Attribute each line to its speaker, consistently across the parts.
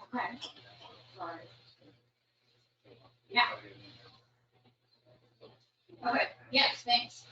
Speaker 1: Okay. Sorry. Yeah. Okay. Yes, thanks.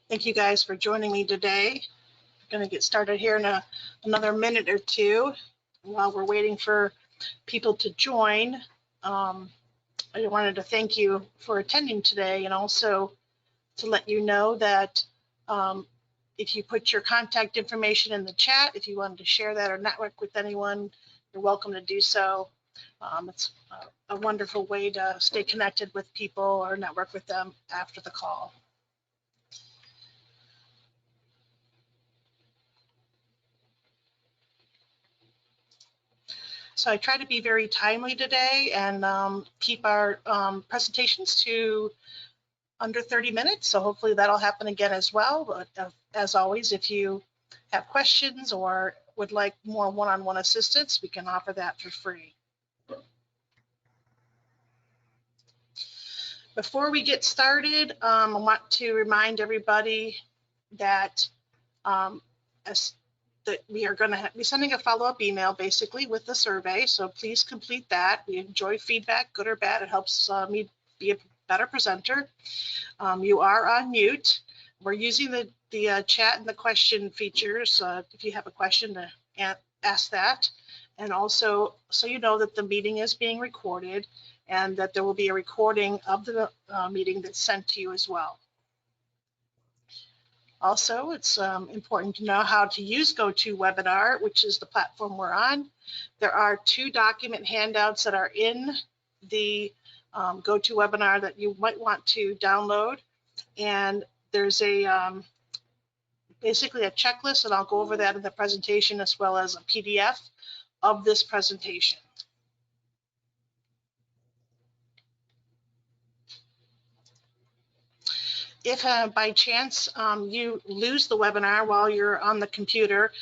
Speaker 2: Thank you guys for joining me today. I'm going to get started here in another minute or two. While we're waiting for people to join, I wanted to thank you for attending today, and also to let you know that if you put your contact information in the chat, if you wanted to share that or network with anyone, you're welcome to do so. It's a wonderful way to stay connected with people or network with them after the call. So I try to be very timely today and keep our presentations to under 30 minutes. So hopefully that'll happen again as well. But as always, if you have questions or would like more one-on-one assistance, we can offer that for free. Before we get started, I want to remind everybody that that we are going to be sending a follow-up email basically with the survey. So please complete that. We enjoy feedback, good or bad. It helps me be a better presenter. You are on mute. We're using the chat and the question features. If you have a question, to ask that. And also, so you know that the meeting is being recorded and that there will be a recording of the meeting that's sent to you as well. Also, it's important to know how to use GoToWebinar, which is the platform we're on. There are 2 document handouts that are in the GoToWebinar that you might want to download. And there's a basically a checklist, and I'll go over that in the presentation, as well as a PDF of this presentation. If by chance you lose the webinar while you're on the computer,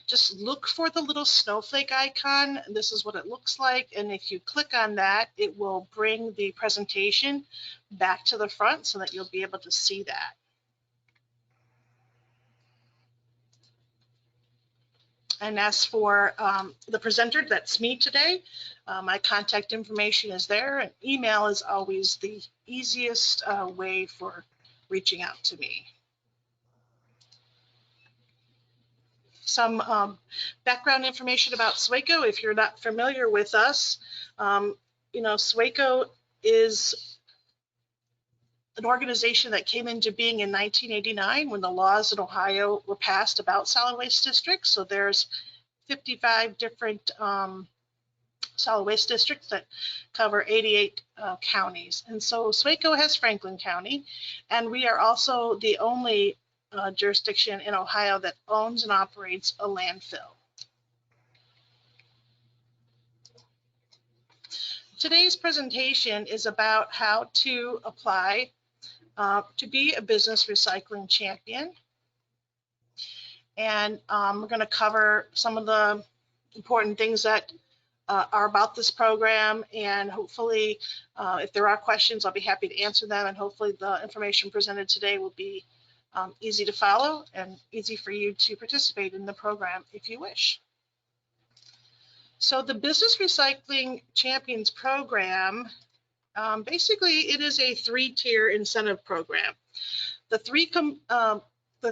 Speaker 2: just look for the little snowflake icon. This is what it looks like. And if you click on that, it will bring the presentation back to the front so that you'll be able to see that. And as for the presenter, that's me today. My contact information is there, and email is always the easiest way for reaching out to me. Some background information about SWACO. If you're not familiar with us, you know, SWACO is an organization that came into being in 1989 when the laws in Ohio were passed about solid waste districts. So there's 55 different solid waste districts that cover 88 counties. And so SWACO has Franklin County, and we are also the only jurisdiction in Ohio that owns and operates a landfill. Today's presentation is about how to apply to be a business recycling champion. And we're going to cover some of the important things that are about this program, and hopefully if there are questions, I'll be happy to answer them, and hopefully the information presented today will be easy to follow and easy for you to participate in the program if you wish. So the Business Recycling Champions program, basically it is a 3-tier incentive program. The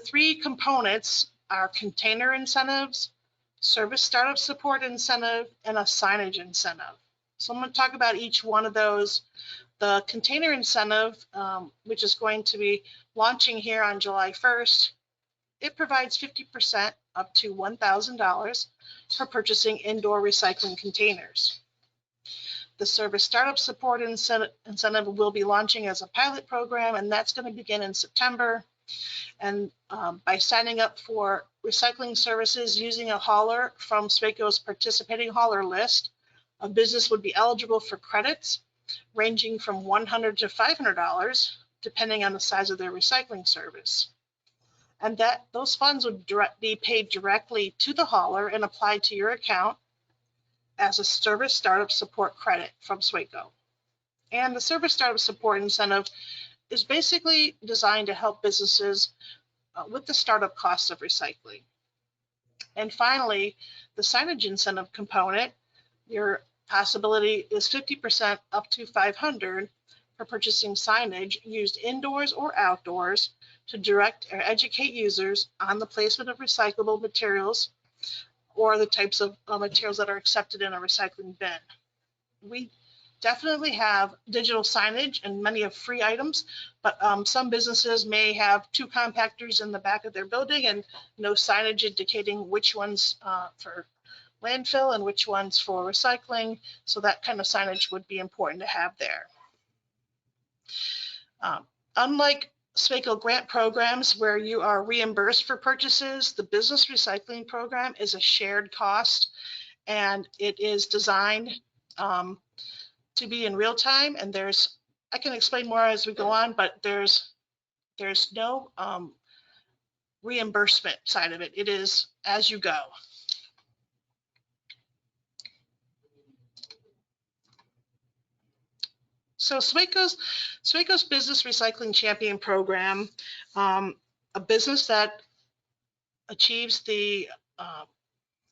Speaker 2: three components are container incentives, service startup support incentive, and a signage incentive. So I'm going to talk about each one of those. The container incentive, which is going to be launching here on July 1st, it provides 50% up to $1,000 for purchasing indoor recycling containers. The service startup support incentive will be launching as a pilot program, and that's going to begin in September. And by signing up for recycling services using a hauler from SWACO's participating hauler list, a business would be eligible for credits ranging from $100 to $500, depending on the size of their recycling service. And that those funds would be paid directly to the hauler and applied to your account as a service startup support credit from SWACO. And the service startup support incentive is basically designed to help businesses with the startup costs of recycling. And finally, the signage incentive component, your possibility is 50% up to $500 for purchasing signage used indoors or outdoors to direct or educate users on the placement of recyclable materials or the types of materials that are accepted in a recycling bin. We definitely have digital signage and many of free items, but some businesses may have 2 compactors in the back of their building and no signage indicating which ones for landfill and which ones for recycling. So that kind of signage would be important to have there. Unlike SWACO grant programs where you are reimbursed for purchases, the business recycling program is a shared cost, and it is designed to be in real time. And I can explain more as we go on, but there's no reimbursement side of it. It is as you go. So SWACO's Business Recycling Champion Program, a business that achieves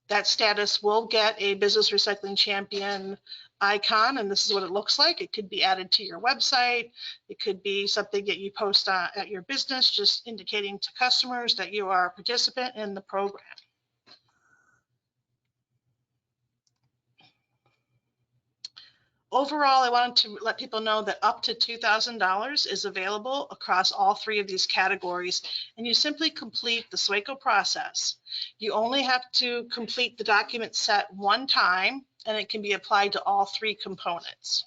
Speaker 2: that status will get a Business Recycling Champion icon, and this is what it looks like. It could be added to your website. It could be something that you post at your business, just indicating to customers that you are a participant in the program. Overall, I wanted to let people know that up to $2,000 is available across all 3 of these categories, and you simply complete the SWACO process. You only have to complete the document set 1 time, and it can be applied to all 3 components.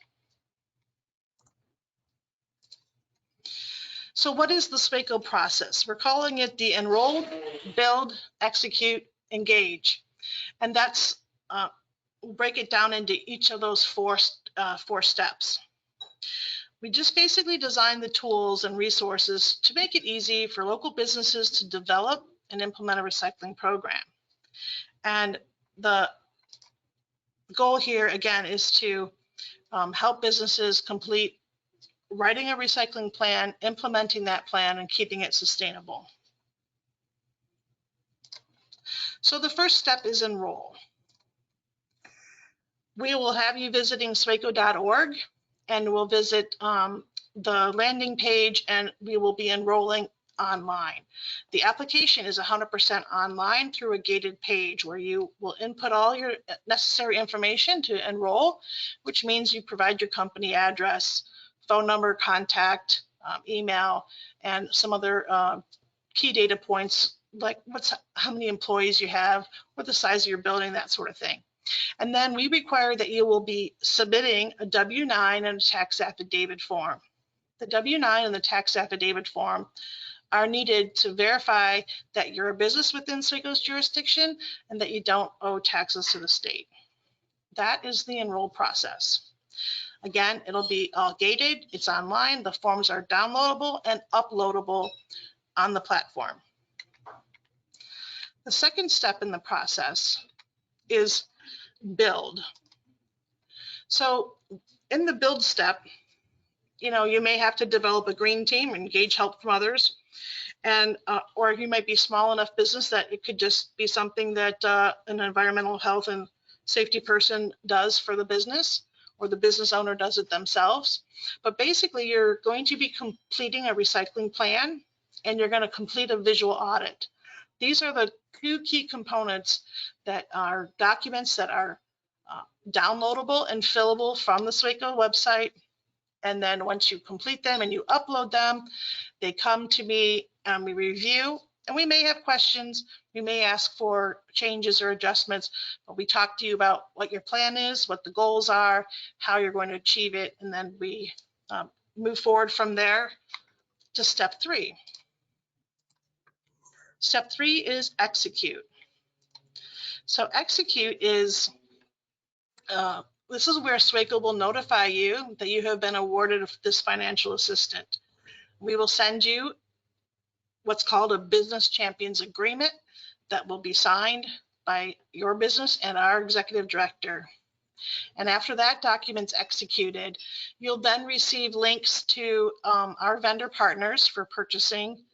Speaker 2: So what is the SWACO process? We're calling it the enroll, build, execute, engage, and that's we'll break it down into each of those four steps. We just basically designed the tools and resources to make it easy for local businesses to develop and implement a recycling program. And the goal here, again, is to help businesses complete writing a recycling plan, implementing that plan, and keeping it sustainable. So the first step is enroll. We will have you visiting SWACO.org, and we'll visit the landing page, and we will be enrolling online. The application is 100% online through a gated page where you will input all your necessary information to enroll, which means you provide your company address, phone number, contact, email, and some other key data points like how many employees you have, what the size of your building, that sort of thing. And then we require that you will be submitting a W-9 and a tax affidavit form. The W-9 and the tax affidavit form are needed to verify that you're a business within SWACO's jurisdiction and that you don't owe taxes to the state. That is the enroll process. Again, it'll be all gated, it's online, the forms are downloadable and uploadable on the platform. The second step in the process is build. So in the build step, you may have to develop a green team, engage help from others, and or you might be small enough business that it could just be something that an environmental health and safety person does for the business, or the business owner does it themselves. But basically, you're going to be completing a recycling plan, and you're going to complete a visual audit. These are the 2 key components that are documents that are downloadable and fillable from the SWACO website. And then once you complete them and you upload them, they come to me and we review, and we may have questions. We may ask for changes or adjustments, but we talk to you about what your plan is, what the goals are, how you're going to achieve it, and then we move forward from there to step 3. Step 3 is execute. So execute is, this is where SWACO will notify you that you have been awarded this financial assistance. We will send you what's called a Business Champions Agreement that will be signed by your business and our executive director. And after that document's executed, you'll then receive links to our vendor partners for purchasing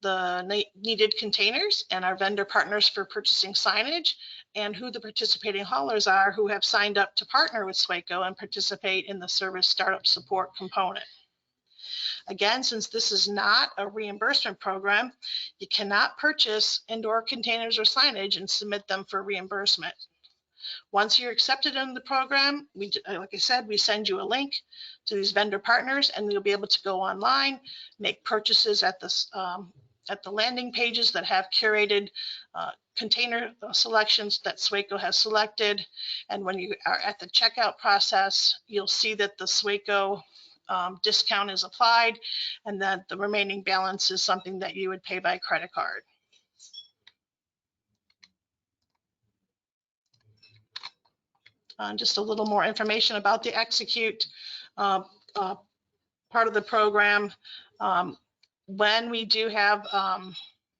Speaker 2: the needed containers, and our vendor partners for purchasing signage, and who the participating haulers are who have signed up to partner with SWACO and participate in the service startup support component. Again, since this is not a reimbursement program, you cannot purchase indoor containers or signage and submit them for reimbursement. Once you're accepted in the program, like I said, we send you a link to these vendor partners, and you'll be able to go online, make purchases at the landing pages that have curated container selections that SWACO has selected. And when you are at the checkout process, you'll see that the SWACO discount is applied, and that the remaining balance is something that you would pay by credit card. Just a little more information about the Execute part of the program. When we do have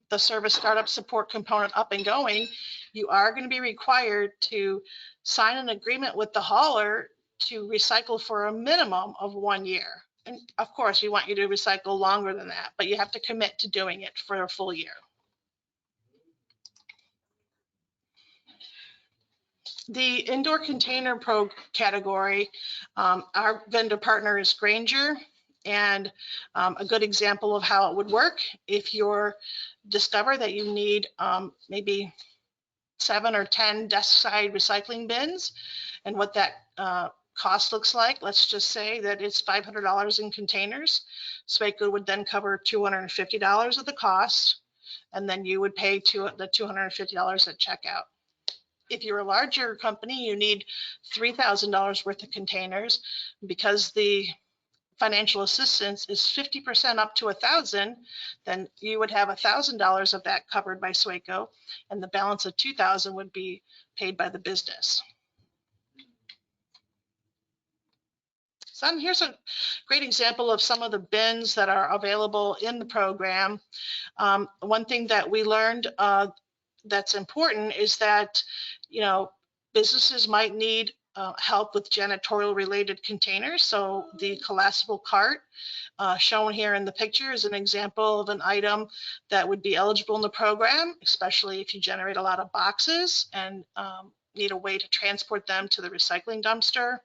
Speaker 2: the service startup support component up and going, you are going to be required to sign an agreement with the hauler to recycle for a minimum of 1 year. And of course, we want you to recycle longer than that, but you have to commit to doing it for a full year. The indoor container category, our vendor partner is Grainger, and a good example of how it would work, if you discover that you need maybe 7 or 10 desk side recycling bins, and what that cost looks like, let's just say that it's $500 in containers. SWACO would then cover $250 of the cost, and then you would pay the $250 at checkout. If you're a larger company, you need $3,000 worth of containers. Because the financial assistance is 50% up to $1,000, then you would have $1,000 of that covered by SWACO, and the balance of $2,000 would be paid by the business. So here's a great example of some of the bins that are available in the program. One thing that we learned that's important is that, businesses might need help with janitorial related containers. So the collapsible cart shown here in the picture is an example of an item that would be eligible in the program, especially if you generate a lot of boxes and need a way to transport them to the recycling dumpster.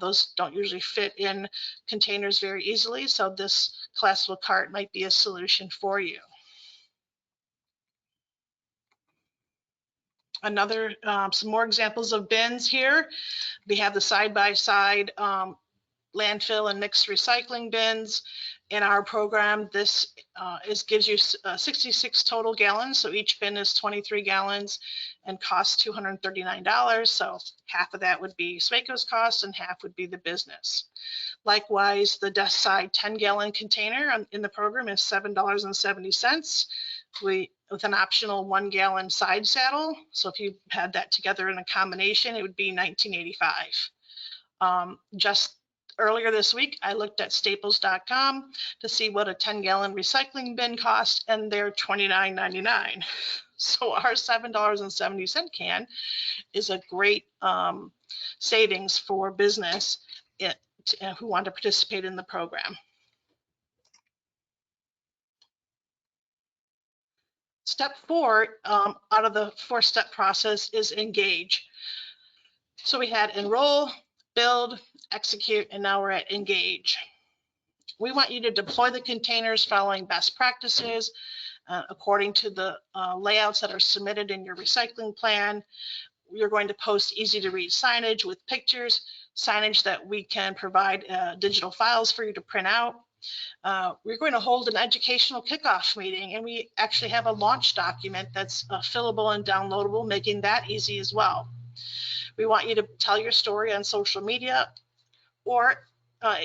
Speaker 2: Those don't usually fit in containers very easily, so this collapsible cart might be a solution for you. Some more examples of bins here. We have the side-by-side landfill and mixed recycling bins. In our program, this gives you 66 total gallons, so each bin is 23 gallons and costs $239. So half of that would be SWACO's cost and half would be the business. Likewise, the desk side 10-gallon container in the program is $7.70. With an optional 1-gallon side saddle. So if you had that together in a combination, it would be $19.85. Just earlier this week, I looked at staples.com to see what a 10-gallon recycling bin cost, and they're $29.99. So our $7.70 can is a great savings for business who want to participate in the program. Step 4 out of the 4-step process is engage. So we had enroll, build, execute, and now we're at engage. We want you to deploy the containers following best practices according to the layouts that are submitted in your recycling plan. You're going to post easy to read signage with pictures, signage that we can provide digital files for you to print out. We're going to hold an educational kickoff meeting, and we actually have a launch document that's fillable and downloadable, making that easy as well. We want you to tell your story on social media, or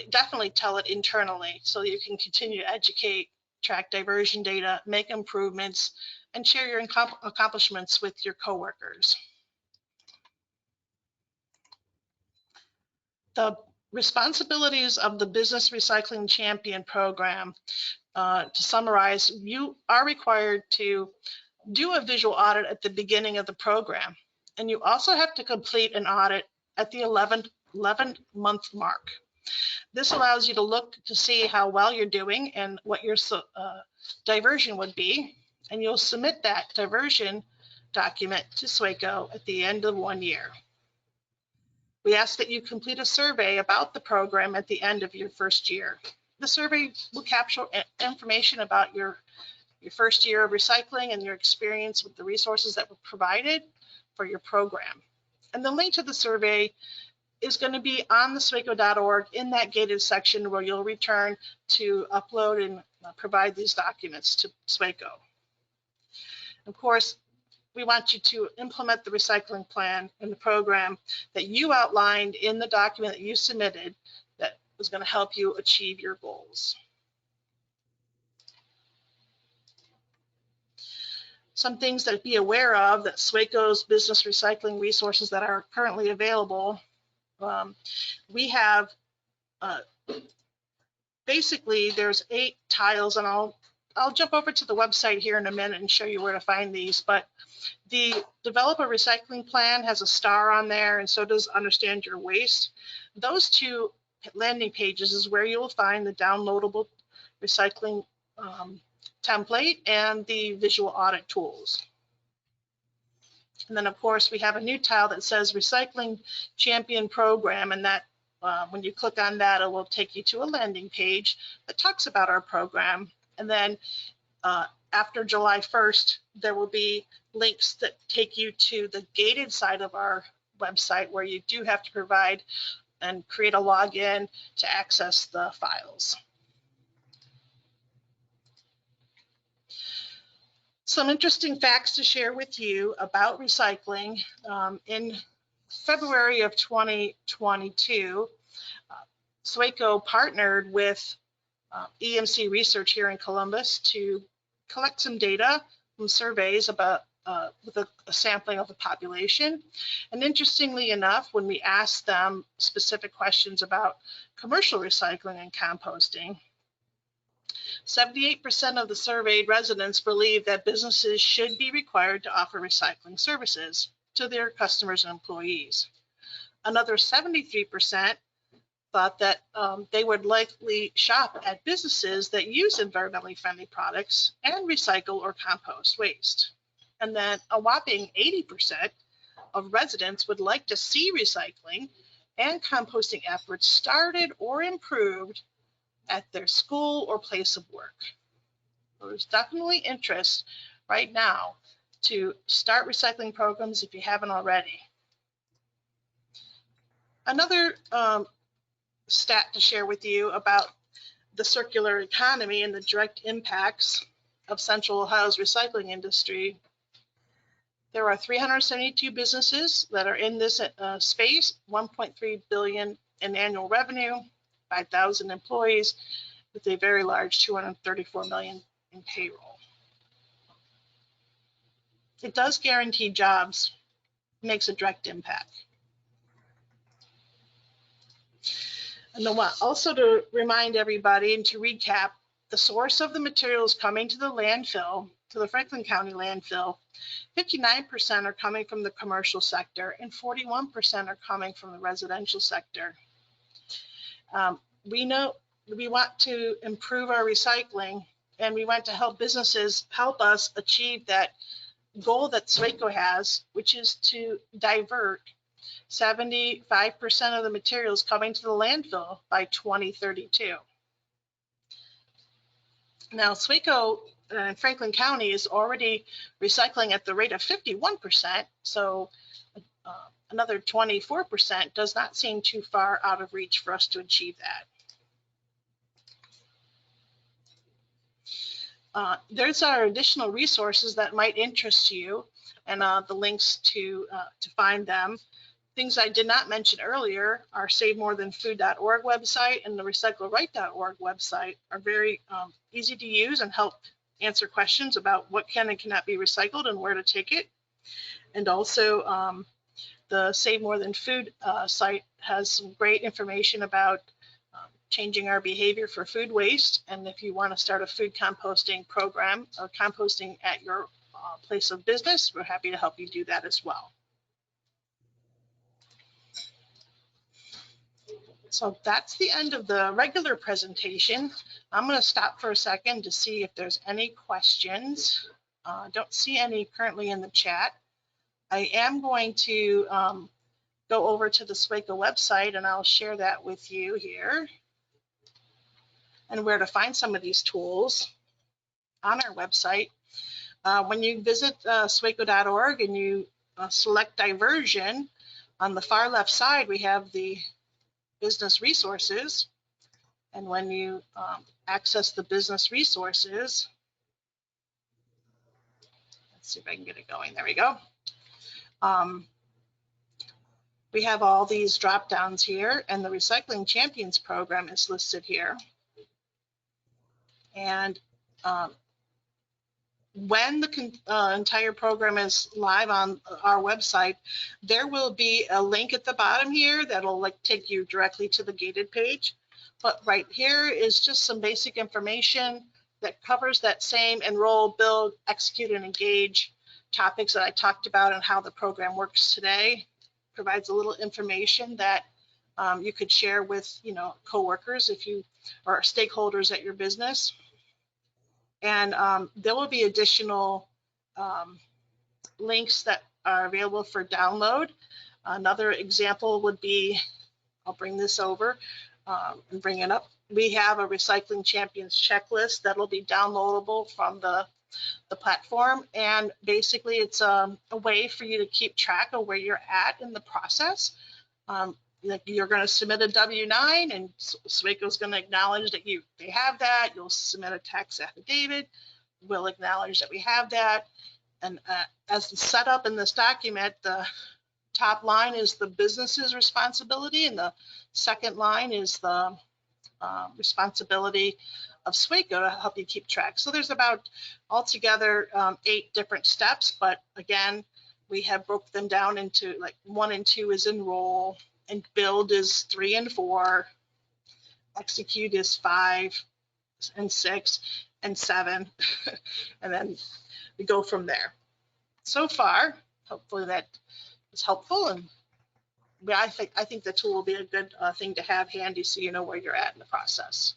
Speaker 2: definitely tell it internally so you can continue to educate, track diversion data, make improvements, and share your accomplishments with your coworkers. The responsibilities of the Business Recycling Champion program, to summarize, you are required to do a visual audit at the beginning of the program, and you also have to complete an audit at the 11th month mark. This allows you to look to see how well you're doing and what your diversion would be, and you'll submit that diversion document to SWACO at the end of 1 year. We ask that you complete a survey about the program at the end of your first year. the survey will capture information about your first year of recycling and your experience with the resources that were provided for your program. And the link to the survey is going to be on the SWACO.org in that gated section where you'll return to upload and provide these documents to SWACO. Of course, we want you to implement the recycling plan in the program that you outlined in the document that you submitted that was going to help you achieve your goals. Some things that be aware of that SWACO's business recycling resources that are currently available. We have basically there's 8 tiles, and I'll jump over to the website here in a minute and show you where to find these. But the develop a recycling plan has a star on there, and so does understand your waste. Those 2 landing pages is where you will find the downloadable recycling template and the visual audit tools. And then of course we have a new tile that says Recycling Champion Program, and that when you click on that, it will take you to a landing page that talks about our program. And then after July 1st, there will be links that take you to the gated side of our website where you do have to provide and create a login to access the files. Some interesting facts to share with you about recycling. In February of 2022, SWACO partnered with EMC Research here in Columbus to collect some data from surveys about with a sampling of the population. And interestingly enough, when we asked them specific questions about commercial recycling and composting, 78% of the surveyed residents believe that businesses should be required to offer recycling services to their customers and employees. Another 73% thought that they would likely shop at businesses that use environmentally friendly products and recycle or compost waste. And then a whopping 80% of residents would like to see recycling and composting efforts started or improved at their school or place of work. So there's definitely interest right now to start recycling programs if you haven't already. Another stat to share with you about the circular economy and the direct impacts of Central Ohio's recycling industry. There are 372 businesses that are in this space, 1.3 billion in annual revenue, 5,000 employees with a very large 234 million in payroll. It does guarantee jobs, makes a direct impact. And also to remind everybody and to recap, the source of the materials coming to the landfill, to the Franklin County landfill, 59% are coming from the commercial sector and 41% are coming from the residential sector. We know we want to improve our recycling, and we want to help businesses help us achieve that goal that SWACO has, which is to divert 75% of the materials coming to the landfill by 2032. Now, SWACO in Franklin County is already recycling at the rate of 51%, so another 24% does not seem too far out of reach for us to achieve that. There's our additional resources that might interest you, and the links to find them. Things I did not mention earlier, our SaveMoreThanFood.org website and the RecycleRight.org website are very easy to use and help answer questions about what can and cannot be recycled and where to take it. And also the Save More Than Food site has some great information about changing our behavior for food waste. And if you want to start a food composting program or composting at your place of business, we're happy to help you do that as well. So that's the end of the regular presentation. I'm going to stop for a second to see if there's any questions. Don't see any currently in the chat. I am going to go over to the SWACO website, and I'll share that with you here. and where to find some of these tools on our website. When you visit SWACO.org and you select diversion, on the far left side, we have the business resources. And when you access the business resources, let's see if I can get it going. There we go. We have all these drop downs here, and the Recycling Champions program is listed here. And when the entire program is live on our website, there will be a link at the bottom here that'll like take you directly to the gated page. But right here is just some basic information that covers that same enroll, build, execute, and engage topics that I talked about and how the program works today. Provides a little information that you could share with, coworkers if you or stakeholders at your business. And there will be additional links that are available for download. Another example would be, I'll bring this over and bring it up. We have a Recycling Champions checklist that'll be downloadable from the platform. And basically it's a way for you to keep track of where you're at in the process. Like you're going to submit a W-9 and SWACO is going to acknowledge that they have that. You'll submit a tax affidavit. We'll acknowledge that we have that. And as the setup in this document, the top line is the business's responsibility, and the second line is the responsibility of SWACO to help you keep track. So there's about altogether 8 different steps, but again, we have broke them down into like 1 and 2 is enroll, and build is 3 and 4, execute is 5 and 6 and 7, and then we go from there. So far, hopefully that is helpful, and I think the tool will be a good thing to have handy so you know where you're at in the process.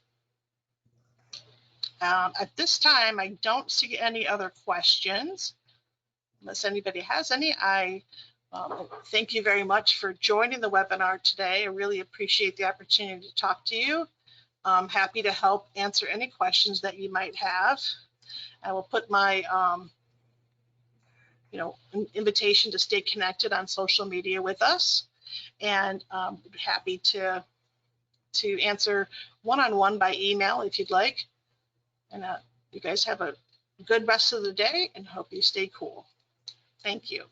Speaker 2: At this time, I don't see any other questions. Unless anybody has any, I thank you very much for joining the webinar today. I really appreciate the opportunity to talk to you. I'm happy to help answer any questions that you might have. I will put my invitation to stay connected on social media with us, and happy to answer one-on-one by email if you'd like. And you guys have a good rest of the day, and hope you stay cool. Thank you.